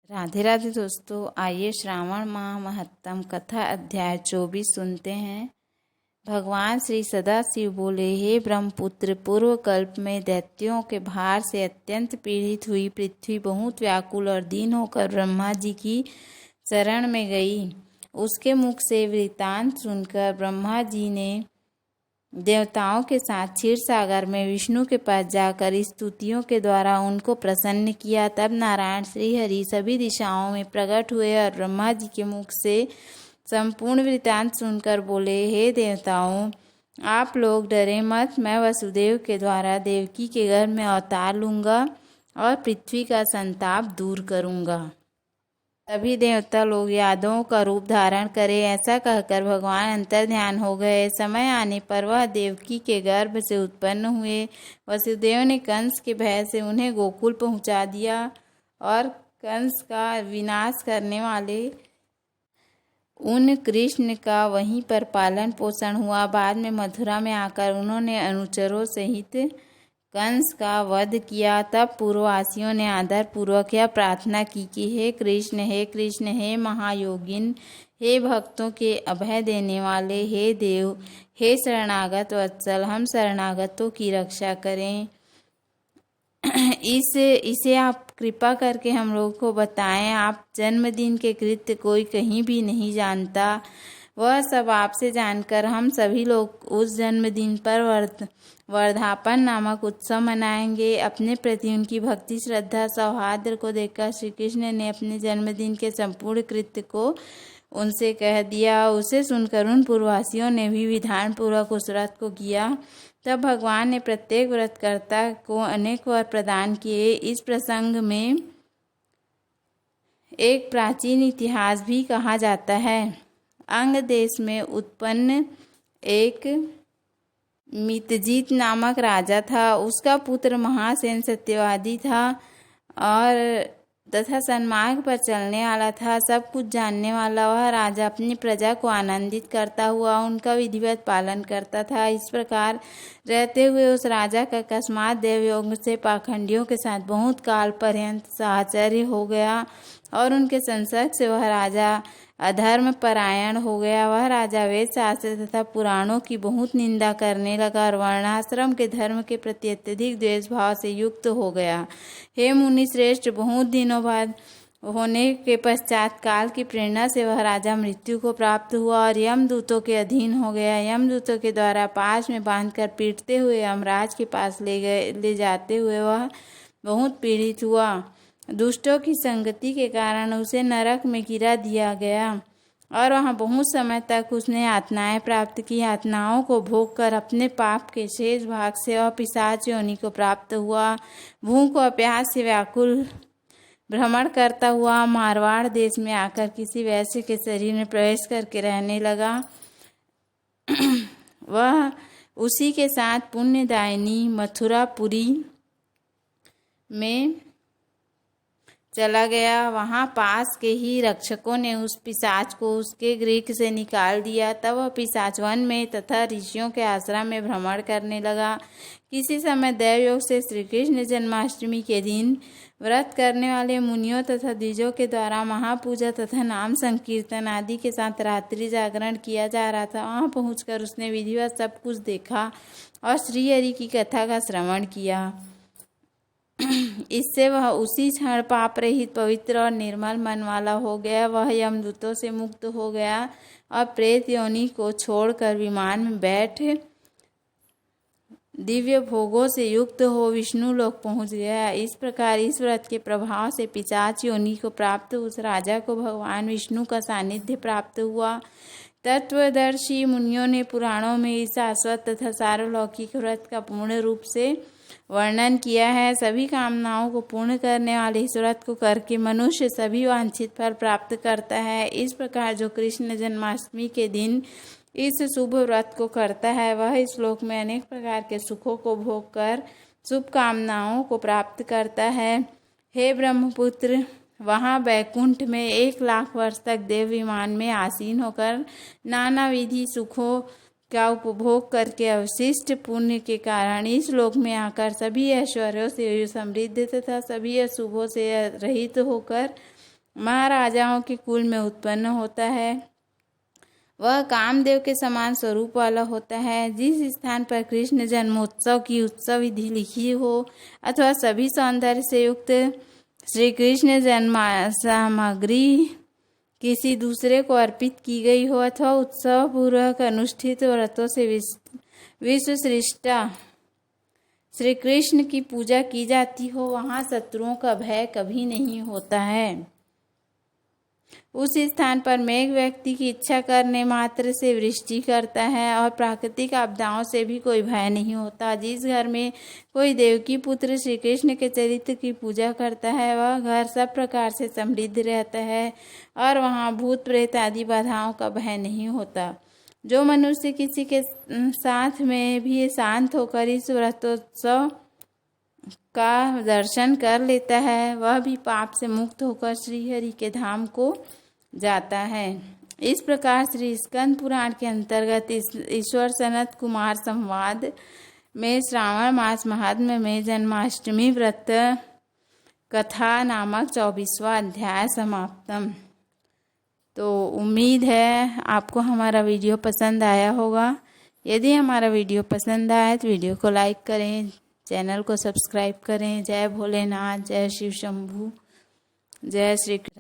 राधे राधे दोस्तों, आइए श्रावण माह महत्तम कथा अध्याय 24 सुनते हैं। भगवान श्री सदाशिव बोले, हे ब्रह्मपुत्र, पूर्व कल्प में दैत्यों के भार से अत्यंत पीड़ित हुई पृथ्वी बहुत व्याकुल और दीन होकर ब्रह्मा जी की शरण में गई। उसके मुख से वृत्तांत सुनकर ब्रह्मा जी ने देवताओं के साथ क्षीर सागर में विष्णु के पास जाकर स्तुतियों के द्वारा उनको प्रसन्न किया। तब नारायण श्री हरि सभी दिशाओं में प्रकट हुए और ब्रह्मा जी के मुख से संपूर्ण वृत्तांत सुनकर बोले, हे देवताओं, आप लोग डरे मत। मैं वसुदेव के द्वारा देवकी के गर्भ में अवतार लूँगा और पृथ्वी का संताप दूर करूँगा। सभी देवता लोग यादवों का रूप धारण करे। ऐसा कहकर भगवान अंतर ध्यान हो गए। समय आने पर वह देवकी के गर्भ से उत्पन्न हुए। वसुदेव ने कंस के भय से उन्हें गोकुल पहुंचा दिया और कंस का विनाश करने वाले उन कृष्ण का वहीं पर पालन पोषण हुआ। बाद में मथुरा में आकर उन्होंने अनुचरों सहित कंस का वध किया। तब पूर्ववासियों ने आदर पूर्वक यह प्रार्थना की कि हे कृष्ण, हे कृष्ण, हे महायोगिन, हे भक्तों के अभय देने वाले, हे देव, हे शरणागत वत्सल, हम शरणागतों की रक्षा करें। इसे आप कृपा करके हम लोग को बताएं। आप जन्मदिन के कृत्य कोई कहीं भी नहीं जानता। वह सब आपसे जानकर हम सभी लोग उस जन्मदिन पर वर्धापन नामक उत्सव मनाएंगे। अपने प्रति उनकी भक्ति, श्रद्धा, सौहार्द को देखकर श्री कृष्ण ने अपने जन्मदिन के संपूर्ण कृत्य को उनसे कह दिया। उसे सुनकर उन पूर्ववासियों ने भी विधान पूर्वक उस व्रत को किया। तब भगवान ने प्रत्येक व्रतकर्ता को अनेक वर प्रदान किए। इस प्रसंग में एक प्राचीन इतिहास भी कहा जाता है। अंग देश में उत्पन्न एक मितजीत नामक राजा था। उसका पुत्र महासेन सत्यवादी था और तथा सन्मार्ग पर चलने वाला था। सब कुछ जानने वाला वह राजा अपनी प्रजा को आनंदित करता हुआ उनका विधिवत पालन करता था। इस प्रकार रहते हुए उस राजा का अकस्मात देवयोग से पाखंडियों के साथ बहुत काल पर्यंत साहचर्य हो गया और उनके संसर्ग से वह राजा अधर्म परायण हो गया। वह राजा वेद शास्त्र तथा पुराणों की बहुत निंदा करने लगा और वर्णाश्रम के धर्म के प्रति अत्यधिक द्वेष भाव से युक्त हो गया। हे मुनि श्रेष्ठ, बहुत दिनों बाद होने के पश्चात काल की प्रेरणा से वह राजा मृत्यु को प्राप्त हुआ और यमदूतों के अधीन हो गया। यमदूतों के द्वारा पाश में बांधकर पीटते हुए यमराज के पास ले जाते हुए वह बहुत पीड़ित हुआ। दुष्टों की संगति के कारण उसे नरक में गिरा दिया गया और वहाँ बहुत समय तक उसने यातनाएं प्राप्त की। यातनाओं को भोग कर अपने पाप के शेष भाग से वह पिशाच योनि को प्राप्त हुआ। भूख और प्यास से व्याकुल भ्रमण करता हुआ मारवाड़ देश में आकर किसी वैश्य के शरीर में प्रवेश करके रहने लगा। वह उसी के साथ पुण्यदायिनी मथुरापुरी में चला गया। वहाँ पास के ही रक्षकों ने उस पिशाच को उसके गृह से निकाल दिया। तब वह पिशाच वन में तथा ऋषियों के आश्रम में भ्रमण करने लगा। किसी समय देवयोग से श्री कृष्ण जन्माष्टमी के दिन व्रत करने वाले मुनियों तथा द्विजों के द्वारा महापूजा तथा नाम संकीर्तन आदि के साथ रात्रि जागरण किया जा रहा था। वहाँ पहुंचकर उसने विधिवत सब कुछ देखा और श्री हरि की कथा का श्रवण किया। इससे वह उसी क्षण पाप रहित, पवित्र और निर्मल मन वाला हो गया। वह यमदूतों से मुक्त हो गया और प्रेत योनि को छोड़कर विमान में बैठ दिव्य भोगों से युक्त हो विष्णु लोक पहुंच गया। इस प्रकार इस व्रत के प्रभाव से पिशाच योनि को प्राप्त उस राजा को भगवान विष्णु का सानिध्य प्राप्त हुआ। तत्वदर्शी मुनियों ने पुराणों में इस शाश्वत तथा सार्वलौकिक व्रत का पूर्ण रूप से वर्णन किया है। सभी कामनाओं को पूर्ण करने वाले इस व्रत को करके मनुष्य सभी वांछित फल प्राप्त करता है। इस प्रकार जो कृष्ण जन्माष्टमी के दिन इस शुभ व्रत को करता है वह इस लोक में अनेक प्रकार के सुखों को भोग कर शुभ कामनाओं को प्राप्त करता है। हे ब्रह्मपुत्र, वहाँ बैकुंठ में 1,00,000 वर्ष तक देव विमान में आसीन होकर नाना विधि सुखों का उपभोग करके अवशिष्ट पुण्य के कारण इस लोक में आकर सभी ऐश्वर्यों से समृद्ध तथा सभी अशुभों से रहित होकर महाराजाओं के कुल में उत्पन्न होता है। वह कामदेव के समान स्वरूप वाला होता है। जिस स्थान पर कृष्ण जन्मोत्सव की उत्सव विधि लिखी हो अथवा सभी सौंदर्य से युक्त श्री कृष्ण जन्म सामग्री किसी दूसरे को अर्पित की गई हो अथवा उत्सव पूर्वक अनुष्ठित व्रतों से विश्व सृष्टा श्री कृष्ण की पूजा की जाती हो, वहाँ शत्रुओं का भय कभी नहीं होता है। उस स्थान पर मेघ व्यक्ति की इच्छा करने मात्र से वृष्टि करता है और प्राकृतिक आपदाओं से भी कोई भय नहीं होता। जिस घर में कोई देवकी पुत्र श्री कृष्ण के चरित्र की पूजा करता है वह घर सब प्रकार से समृद्ध रहता है और वहाँ भूत प्रेत आदि बाधाओं का भय नहीं होता। जो मनुष्य किसी के साथ में भी शांत होकर इस व्रतोत्सव का दर्शन कर लेता है वह भी पाप से मुक्त होकर श्रीहरि के धाम को जाता है। इस प्रकार श्री स्कंद पुराण के अंतर्गत ईश्वर सनत कुमार संवाद में श्रावण मास महात्म्य में जन्माष्टमी व्रत कथा नामक 24वां अध्याय समाप्तम। तो उम्मीद है आपको हमारा वीडियो पसंद आया होगा। यदि हमारा वीडियो पसंद आए तो वीडियो को लाइक करें, चैनल को सब्सक्राइब करें। जय भोलेनाथ, जय शिव शंभू, जय श्री कृष्ण।